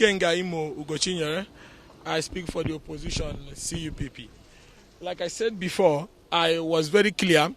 Ikenga Imo Ugochinyere. I speak for the opposition, CUPP. Like I said before, I was very clear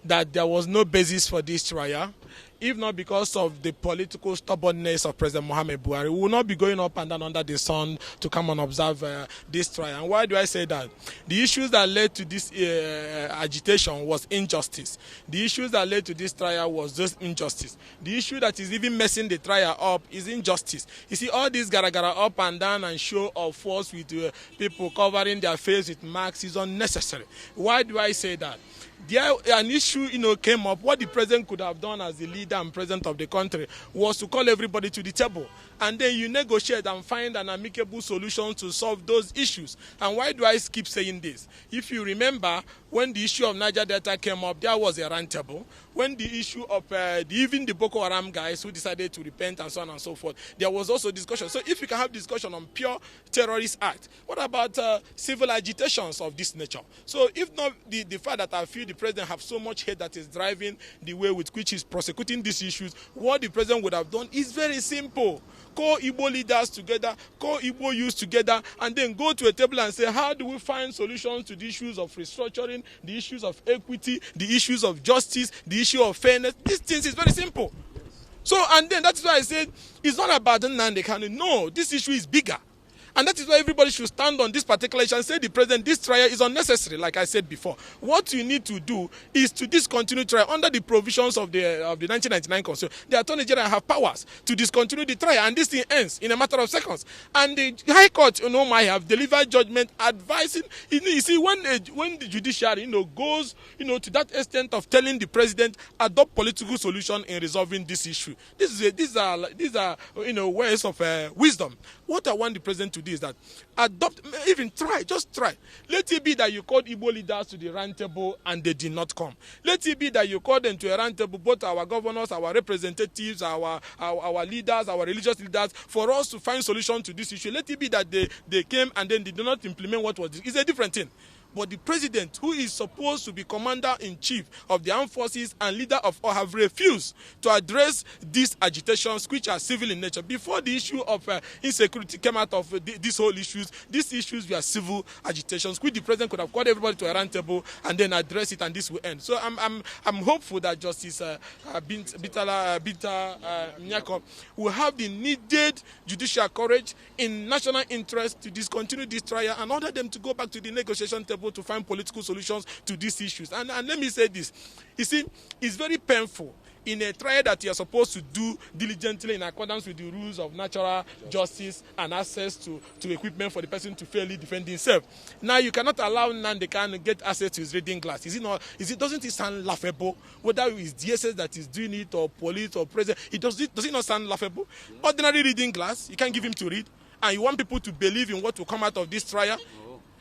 that there was no basis for this trial, if not because of the political stubbornness of President Muhammad Buhari. We will not be going up and down under the sun to come and observe this trial. And why do I say that? The issues that led to this agitation was injustice. The issues that led to this trial was just injustice. The issue that is even messing the trial up is injustice. You see, all this gara-gara up and down and show of force with people covering their face with masks is unnecessary. Why do I say that? There, an issue, came up. What the president could have done as the leader and president of the country was to call everybody to the table, and then you negotiate and find an amicable solution to solve those issues. And why do I keep saying this? If you remember, when the issue of Niger Delta came up, there was a round table. When the issue of even the Boko Haram guys who decided to repent and so on and so forth, there was also discussion. So if you can have discussion on pure terrorist act, what about civil agitations of this nature? So if not the fact that I feel the president have so much hate that is driving the way with which he's prosecuting these issues, what the president would have done is very simple. Call Igbo leaders together, call Igbo youth together, and then go to a table and say, how do we find solutions to the issues of restructuring, the issues of equity, the issues of justice, the issue of fairness? These things is very simple. So, and then that's why I said, it's not about Nnamdi Kanu. No, this issue is bigger. And that is why everybody should stand on this particular issue and say, the president, this trial is unnecessary, like I said before. What you need to do is to discontinue trial under the provisions of the 1999 Constitution. The Attorney General have powers to discontinue the trial, and this thing ends in a matter of seconds. And the High Court, might have delivered judgment advising. You see, when the judiciary, goes, to that extent of telling the president adopt political solution in resolving this issue, these are ways of wisdom. What I want the president to do is that adopt, even try, just try. Let it be that you called Igbo leaders to the round table and they did not come. Let it be that you called them to a round table, both our governors, our representatives, our leaders, our religious leaders, for us to find solution to this issue. Let it be that they came and then they did not implement what was this. It's a different thing. But the president, who is supposed to be commander-in-chief of the armed forces and leader of all, have refused to address these agitations, which are civil in nature. Before the issue of insecurity came out of these whole issues, these issues were civil agitations, which the president could have called everybody to a round table and then address it, and this will end. So I'm hopeful that Justice Bita Nyako will have the needed judicial courage in national interest to discontinue this trial and order them to go back to the negotiation table to find political solutions to these issues. And let me say this. You see, it's very painful in a trial that you are supposed to do diligently in accordance with the rules of natural justice and access to equipment for the person to fairly defend himself. Now, you cannot allow Nnamdi Kanu get access to his reading glass. Doesn't it sound laughable? Whether it's DSS that is doing it or police or president, does it not sound laughable? Ordinary reading glass, you can't give him to read, and you want people to believe in what will come out of this trial?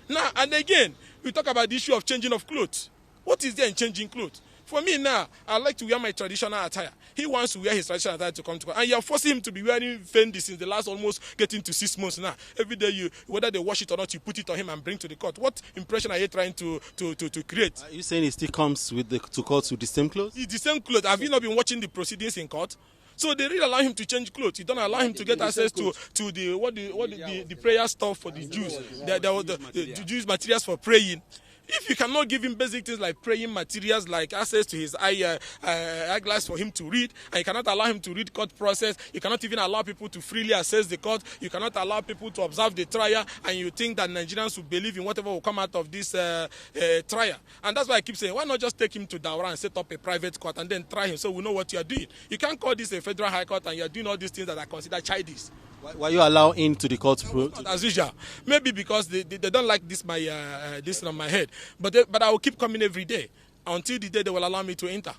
Now, and again, we talk about the issue of changing of clothes. What is there in changing clothes? For me now, I like to wear my traditional attire. He wants to wear his traditional attire to come to court. And you're forcing him to be wearing Fendi since the last almost getting to 6 months now. Every day, whether they wash it or not, you put it on him and bring to the court. What impression are you trying to create? Are you saying he still comes to court with the same clothes? It's the same clothes. Have you not been watching the proceedings in court? So they really allow him to change clothes. You don't allow him to get access to the prayer stuff for the Jews. The Jews materials for praying. If you cannot give him basic things like praying materials, like access to his eyeglass for him to read, and you cannot allow him to read court process, you cannot even allow people to freely access the court, you cannot allow people to observe the trial, and you think that Nigerians will believe in whatever will come out of this trial. And that's why I keep saying, why not just take him to Daura and set up a private court and then try him so we know what you are doing? You can't call this a federal high court and you are doing all these things that are considered childish. Why you allow into the court? As usual. Maybe because they don't like this this on my head. But I will keep coming every day until the day they will allow me to enter.